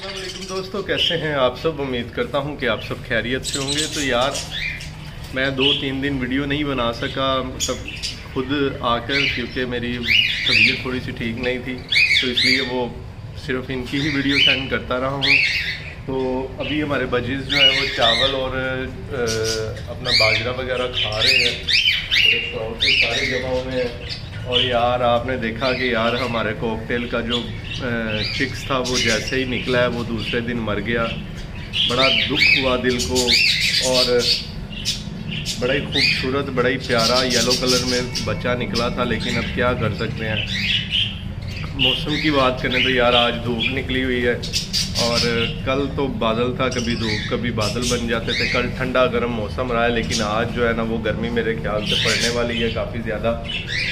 अस्सलाम वालेकुम दोस्तों, कैसे हैं आप सब। उम्मीद करता हूं कि आप सब खैरियत से होंगे। तो यार मैं 2-3 दिन वीडियो नहीं बना सका, मतलब खुद आकर, क्योंकि मेरी तबीयत थोड़ी सी ठीक नहीं थी, तो इसलिए वो सिर्फ इनकी ही वीडियो सेंड करता रहा हूँ। तो अभी हमारे बजीज़ जो है वो चावल और अपना बाजरा वगैरह खा रहे हैं, और सारे जमा हुए हैं। और यार आपने देखा कि यार हमारे कॉकटेल का जो चिक्स था वो जैसे ही निकला है वो दूसरे दिन मर गया। बड़ा दुख हुआ दिल को, और बड़ा ही खूबसूरत, बड़ा ही प्यारा येलो कलर में बच्चा निकला था। लेकिन अब क्या कर सकते हैं। मौसम की बात करें तो यार आज धूप निकली हुई है, और कल तो बादल था, कभी धूप कभी बादल बन जाते थे। कल ठंडा गर्म मौसम रहा है, लेकिन आज जो है ना वो गर्मी मेरे ख्याल से पड़ने वाली है काफ़ी ज़्यादा।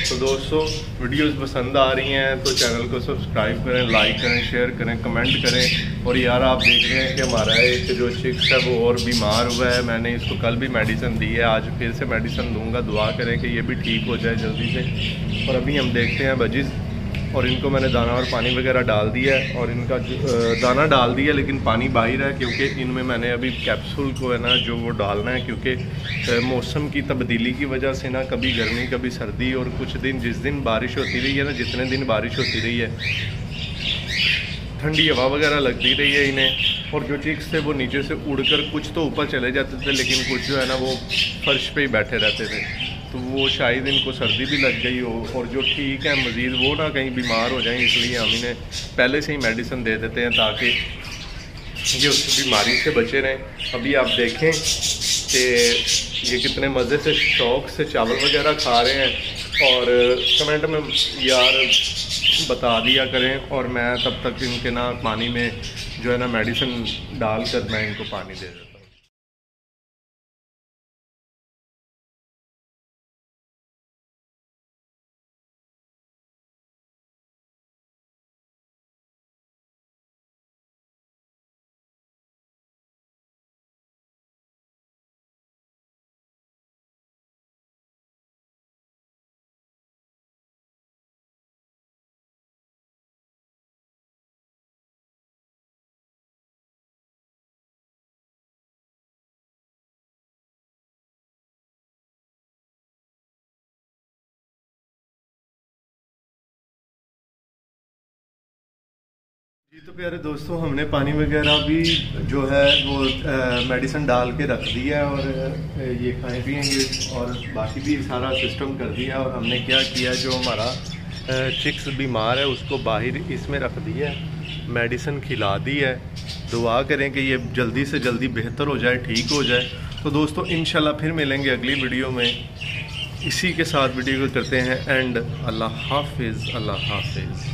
तो दोस्तों वीडियोस पसंद आ रही हैं तो चैनल को सब्सक्राइब करें, लाइक करें, शेयर करें, कमेंट करें। और यार आप देख रहे हैं कि हमारा एक जो चिक्स है वो और बीमार हुआ है। मैंने इसको कल भी मेडिसिन दी है, आज फिर से मेडिसिन दूंगा। दुआ करें कि ये भी ठीक हो जाए जल्दी से। और अभी हम देखते हैं बजीज़, और इनको मैंने दाना और पानी वगैरह डाल दिया है, और इनका दाना डाल दिया लेकिन पानी बाहर है, क्योंकि इनमें मैंने अभी कैप्सूल को है ना जो वो डालना है। क्योंकि मौसम की तब्दीली की वजह से ना कभी गर्मी कभी सर्दी, और कुछ दिन जिस दिन बारिश होती रही है ना, जितने दिन बारिश होती रही है, ठंडी हवा वगैरह लगती रही है इन्हें। और जो चिक्स थे वो नीचे से उड़कर कुछ तो ऊपर चले जाते थे, लेकिन कुछ जो है ना वो फर्श पे ही बैठे रहते थे। तो वो शायद इनको सर्दी भी लग गई हो, और जो ठीक है मज़ीद वो ना कहीं बीमार हो जाएं, इसलिए हम इन्हें पहले से ही मेडिसिन दे देते हैं ताकि ये उस बीमारी से बचे रहें। अभी आप देखें कि ये कितने मज़े से शौक़ से चावल वगैरह खा रहे हैं। और कमेंट में यार बता दिया करें, और मैं तब तक इनके ना पानी में जो है ना मेडिसिन डाल कर मैं इनको पानी दे देता हूँ। जी तो प्यारे दोस्तों, हमने पानी वगैरह भी जो है वो मेडिसिन डाल के रख दिया है, और ये खाएँ पिएंगे, और बाकी भी सारा सिस्टम कर दिया। और हमने क्या किया, जो हमारा चिक्स बीमार है उसको बाहर इसमें रख दिया है, मेडिसिन खिला दी है। दुआ करें कि ये जल्दी से जल्दी बेहतर हो जाए, ठीक हो जाए। तो दोस्तों इंशाल्लाह फिर मिलेंगे अगली वीडियो में। इसी के साथ वीडियो को करते हैं एंड। अल्लाह हाफिज़, अल्लाह हाफिज़।